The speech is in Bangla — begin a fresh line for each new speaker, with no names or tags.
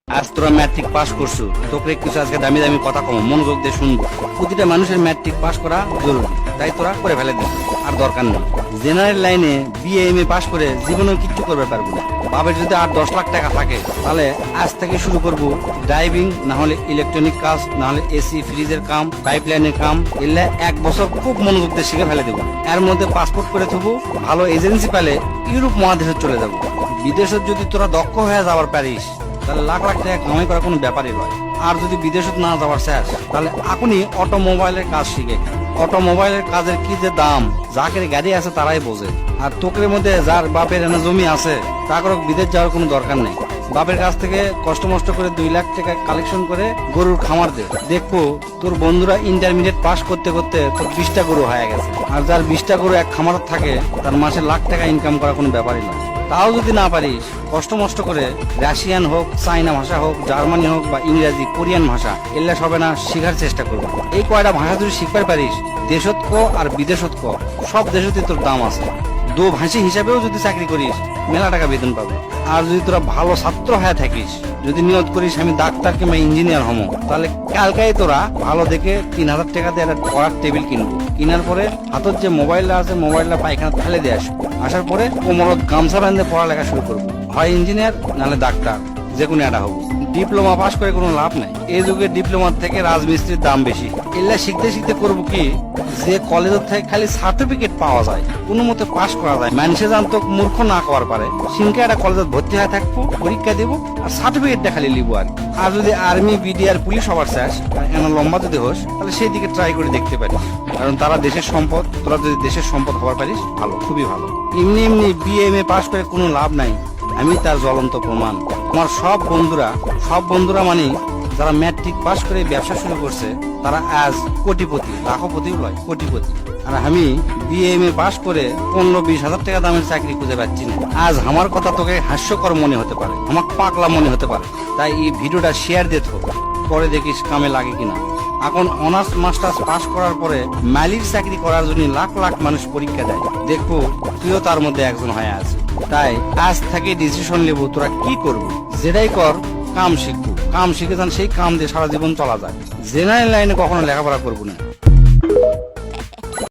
আজ তোরা ম্যাট্রিক পাস করছো, তোকে কিছু আজকে দামি দামি কথা কম মনোযোগ দিয়ে শুনবো। প্রতিটা মানুষের ম্যাট্রিক পাস করা জরুরি, তাই তোরা করে ফেলে দিস, আর দরকার নেই। জেনারেল লাইনে বিএ এম এ পাস করে জীবনেও কিচ্ছু করবে পারবো না। বাবার যদি 8-10 লাখ টাকা থাকে, তাহলে আজ থেকে শুরু করবো ড্রাইভিং, না হলে ইলেকট্রনিক কাজ, না হলে এসি ফ্রিজের কাম, পাইপলাইনের কাম। এলে 1 বছর খুব মনোযোগ দিয়ে শিখে ফেলে দেবো। এর মধ্যে পাসপোর্ট করে থবো, ভালো এজেন্সি পেলে ইউরোপ মহাদেশে চলে যাবো। বিদেশে যদি তোরা দক্ষ হয়ে যাবার পারিস, তাহলে লাখ লাখ টাকা কামাই করা কোনো ব্যাপারই নয়। আর যদি বিদেশে না যাওয়ার শেষ, তাহলে এখনই অটোমোবাইলের কাজ শিখে। অটোমোবাইলের কাজের কি যে দাম, যাকের গাড়ি আছে তারাই বোঝে। আর তোকের মধ্যে যার বাপের এনে জমি আছে, তাকে বিদেশ যাওয়ার কোনো দরকার নেই। বাপের কাছ থেকে কষ্ট মষ্ট করে 2 লাখ টাকা কালেকশন করে গরুর খামার দে, দেখবো তোর বন্ধুরা ইন্টারমিডিয়েট পাস করতে করতে তোর 20টা গরু হয়ে গেছে। আর যার 20টা গরু এক খামার থাকে, তার মাসে লাখ টাকা ইনকাম করা কোনো ব্যাপারই নয়। তাও যদি না পারিস, কষ্ট মষ্ট করে রাশিয়ান হোক, চাইনা ভাষা হোক, জার্মানি হোক বা ইংরেজি, কোরিয়ান ভাষা, এগুলা সবে না শিখার চেষ্টা করবো। এই কয়টা ভাষা যদি শিখতে পারিস, দেশত ক আর বিদেশত ক, সব দেশতে তোর দাম আছে। দো ভাষী হিসাবেও যদি চাকরি করিস, মেলা টাকা বেতন পাবে। আর যদি তোরা ভালো ছাত্র হয়ে থাকিস, যদি নিয়ত করিস আমি ডাক্তার কিংবা ইঞ্জিনিয়ার হবো, তাহলে কালকাই তোরা ভালো দেখে 3000 টাকা দিয়ে একটা পড়ার টেবিল কিনবো। কেনার পরে হাতের যে মোবাইলটা আছে, মোবাইলটা পায়খানা ফেলে দিয়ে আসবো। আসার পরে কোমরত গামছা বাঁধে পড়ালেখা শুরু করবো। হয় ইঞ্জিনিয়ার, নাহলে ডাক্তার, যে কোনো একটা হবো। ডিপ্লোমা পাস করে কোনো লাভ নাই। এই যুগে ডিপ্লোমার থেকে রাজমিস্ত্রির দাম বেশি। এগুলা শিখতে শিখতে করবো কি, যে কলেজের থেকে খালি সার্টিফিকেট পাওয়া যায়, কোনো মতে পাস করা যায়, মানুষে জানতো মূর্খ না করার পারে, সিনকে একটা কলেজে ভর্তি হয়ে থাকবো, পরীক্ষা দেবো, আর সার্টিফিকেটটা খালি লিবো। আর যদি আর্মি, বিডিআর, পুলিশ হবার চাস, এমন লম্বা যদি হোস, তাহলে সেই দিকে ট্রাই করে দেখতে পারিস। কারণ তারা দেশের সম্পদ, তোরা যদি দেশের সম্পদ হবার পারিস, ভালো, খুবই ভালো। এমনি এমনি বিএ এম এ পাস করে কোনো লাভ নাই, আমি তার জ্বলন্ত প্রমাণ। আমার সব বন্ধুরা মানে যারা ম্যাট্রিক পাস করে ব্যবসা শুরু করছে, তারা আজ কোটিপতি, লাখপতিও নয়, কোটিপতি। আর আমি বিএ এম এ পাস করে 15-20 হাজার টাকা দামের চাকরি খুঁজে পাচ্ছি না। আজ আমার কথা তোকে হাস্যকর মনে হতে পারে, আমার পাগলা মনে হতে পারে, তাই এই ভিডিওটা শেয়ার দিয়ে থাকো, পরে দেখিস কামে লাগে কিনা। এখন অনার্স মাস্টার্স পাস করার পরে মালির চাকরি করার জন্য লাখ লাখ মানুষ পরীক্ষা দেয়, দেখবো তুইও তার মধ্যে একজন হয়ে আছে। তাই আজ থেকে ডিসিশন নেবো তোরা কি করবো। যেটাই কর, কাম শিখবো, কাম শিখে যান, সেই কাম দিয়ে সারা জীবন চলা যায়। জেনারেল লাইনে কখনো লেখাপড়া করবো না।